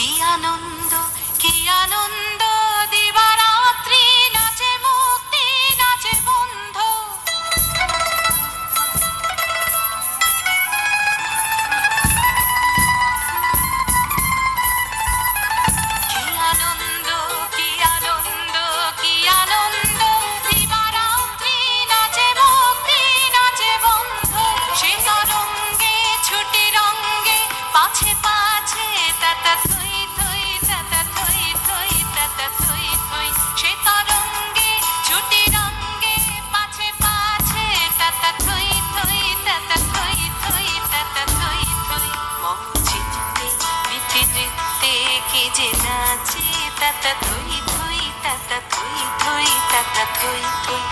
কি আনন্দ, কি আনন্দ, দিবারাত্রি নাচে মুক্তি, নাচে বন্ধ। কি আনন্দ, কি আনন্দ, কি আনন্দ, দিবারাত্রি নাচে মুক্তি, নাচে বন্ধ। সে তরঙ্গে ছুটি রঙ্গে পাছে পাছে তাতা থই থই, তাতা থই থই, তাতা থই থই। সে তরঙ্গে ছুটি রঙ্গে পাছে পাছে তাতা থই থই, তাতা থই থই, তাতা থই থই। মম চিত্তে নৃত্যে নৃত্যে কে যে নাচে তাতা থই থই, তাতা থই থই, তাতা থই থই।